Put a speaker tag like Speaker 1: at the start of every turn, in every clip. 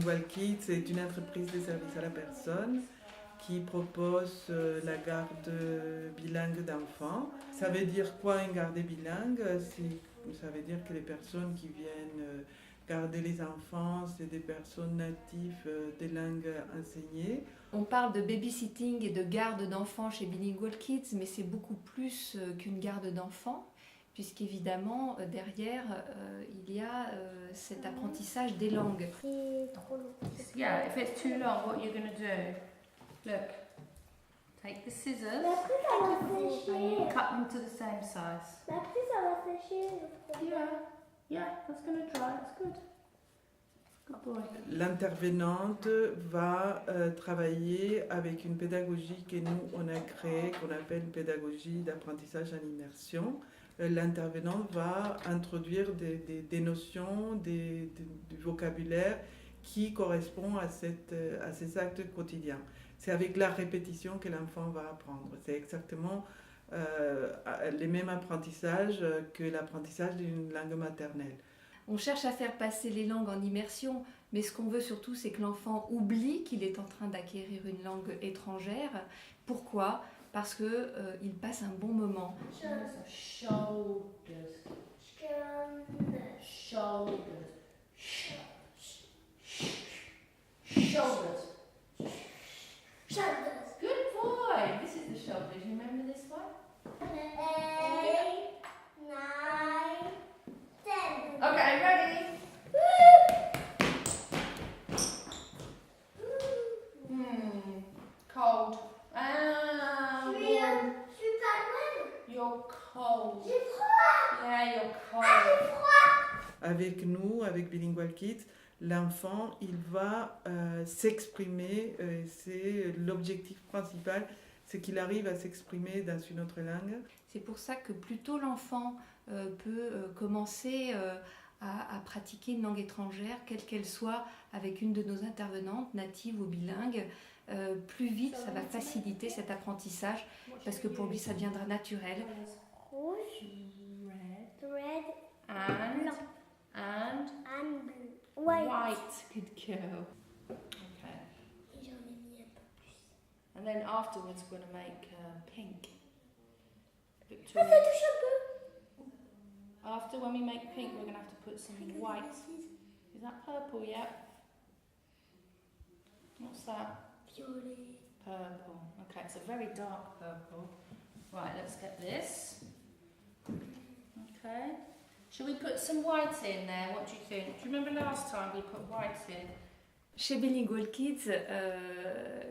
Speaker 1: Bilingual Kids est une entreprise de service à la personne qui propose la garde bilingue d'enfants. Ça veut dire quoi une garde bilingue? Ça veut dire que les personnes qui viennent garder les enfants, c'est des personnes natives des langues enseignées.
Speaker 2: On parle de babysitting et de garde d'enfants chez Bilingual Kids, mais c'est beaucoup plus qu'une garde d'enfants, puisqu'évidemment, derrière, il y a cet apprentissage des langues.
Speaker 3: C'est trop long.
Speaker 4: Yeah, if it's too long, what you're going to do, look, take the scissors
Speaker 3: Mais après, ça va
Speaker 4: and you
Speaker 3: sécher.
Speaker 4: cut them to the same size.
Speaker 3: Mais après, ça va sécher. le problème.
Speaker 4: Yeah, that's going to dry, that's good. Good boy.
Speaker 1: L'intervenante va travailler avec une pédagogie que nous, on a créée, qu'on appelle une pédagogie d'apprentissage en immersion. L'intervenant va introduire des notions, du vocabulaire qui correspond à ces actes quotidiens. C'est avec la répétition que l'enfant va apprendre. C'est exactement les mêmes apprentissages que l'apprentissage d'une langue maternelle.
Speaker 2: On cherche à faire passer les langues en immersion, mais ce qu'on veut surtout, c'est que l'enfant oublie qu'il est en train d'acquérir une langue étrangère. Pourquoi ? Parce qu'il passe un bon moment.
Speaker 4: Shoulders. Shoulders. Shoulders.
Speaker 3: Shoulders.
Speaker 4: Good boy. This is the shoulders. You remember this one?
Speaker 3: 8, 9, 10.
Speaker 4: Okay, ready? Cold. Ah,
Speaker 3: Je suis
Speaker 4: warm.
Speaker 3: pas loin.
Speaker 4: You're cold.
Speaker 3: J'ai froid.
Speaker 4: Yeah, you're cold.
Speaker 3: J'ai froid.
Speaker 1: Avec nous, avec Bilingual Kids, l'enfant, il va s'exprimer. C'est l'objectif principal, c'est qu'il arrive à s'exprimer dans une autre langue.
Speaker 2: C'est pour ça que plus tôt l'enfant peut commencer à pratiquer une langue étrangère, quelle qu'elle soit, avec une de nos intervenantes, native ou bilingue, plus vite ça va faciliter cet apprentissage, parce que pour lui ça deviendra naturel.
Speaker 3: Rouge,
Speaker 4: Red.
Speaker 3: red,
Speaker 4: And,
Speaker 3: blanc,
Speaker 4: and
Speaker 3: and bleu. White.
Speaker 4: white. Good girl. Okay.
Speaker 3: Et j'en ai mis un peu plus.
Speaker 4: And then afterwards we're going to make pink.
Speaker 3: Ah,
Speaker 4: Victoria.
Speaker 3: ça touche un peu.
Speaker 4: After, when we make pink, we're going to have to put some white. Is that purple yet? What's that?
Speaker 3: Violet.
Speaker 4: Purple. Okay, it's a very dark purple. Right, let's get this. Okay. Shall we put some white in there? What do you think? Do you remember last time we put white in?
Speaker 2: Chez Bilingual Kids,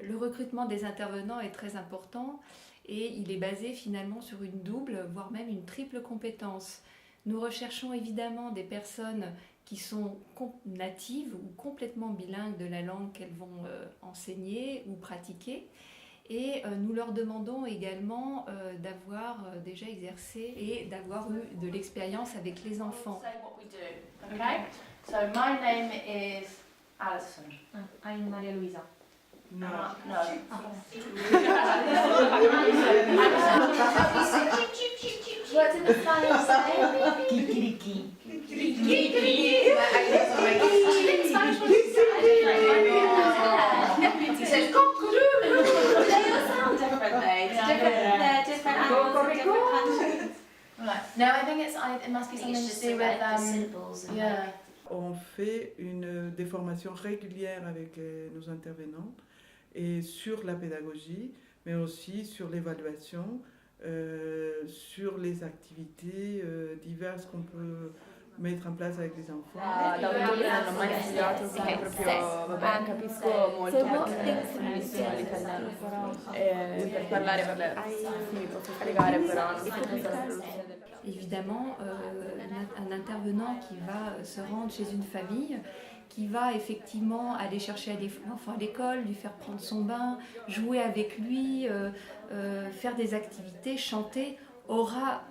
Speaker 2: le recrutement des intervenants est très important et il est basé finalement sur une double, voire même une triple compétence. Nous recherchons évidemment des personnes qui sont natives ou complètement bilingues de la langue qu'elles vont enseigner ou pratiquer. Et nous leur demandons également d'avoir déjà exercé et d'avoir eu de l'expérience avec les enfants.
Speaker 4: Say what we do. Okay. So my name is Alison.
Speaker 2: I'm Maria Luisa.
Speaker 1: Non.
Speaker 4: No.
Speaker 3: What's in the Spanish?
Speaker 4: Kikiriki.
Speaker 3: It says cock-a-doodle. They all sound differently. It's different. They're different animals in different countries.
Speaker 4: Right.
Speaker 5: No, I think it must be something to do with
Speaker 3: syllables.
Speaker 5: yeah.
Speaker 1: On fait des formations régulières avec nos intervenants et sur la pédagogie, mais aussi sur l'évaluation, sur les activités diverses qu'on peut mettre en place avec les enfants.
Speaker 6: Da quello che non ho mai studiato, quindi proprio, vabbè, capisco molto perché sono l'italiano. Per parlare, vabbè, sì, mi posso spiegare, però non so cosa traduzione.
Speaker 2: Évidemment, un intervenant qui va se rendre chez une famille, qui va effectivement aller chercher l'enfant à l'école, lui faire prendre son bain, jouer avec lui, faire des activités, chanter, aura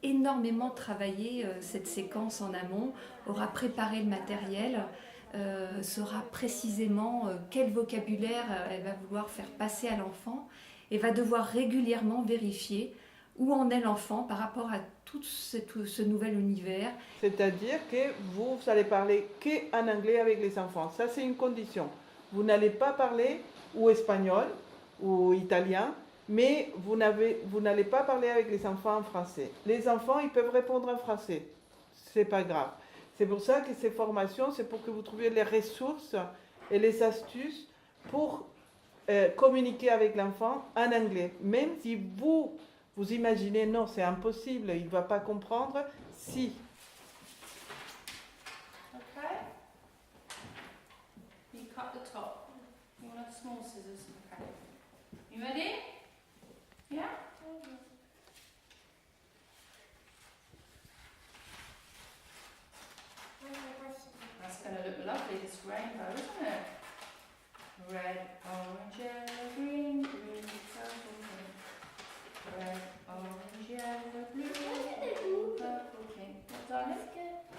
Speaker 2: énormément travaillé cette séquence en amont, aura préparé le matériel, saura précisément quel vocabulaire elle va vouloir faire passer à l'enfant et va devoir régulièrement vérifier où en est l'enfant par rapport à tout ce nouvel univers.
Speaker 1: C'est-à-dire que vous allez parler qu'en anglais avec les enfants. Ça, c'est une condition. Vous n'allez pas parler ou espagnol ou italien, mais vous n'allez pas parler avec les enfants en français. Les enfants, ils peuvent répondre en français. C'est pas grave. C'est pour ça que ces formations, c'est pour que vous trouviez les ressources et les astuces pour communiquer avec l'enfant en anglais. Même si vous imaginez, non, c'est impossible, il ne va pas comprendre, si.
Speaker 4: Okay. You cut the top. You want to have small scissors. Okay. You ready? Yeah? That's going to look lovely, this rainbow, isn't it? Red, orange, yellow, green, green, purple, pink. Red, orange, yellow, blue, purple, pink. What, darling?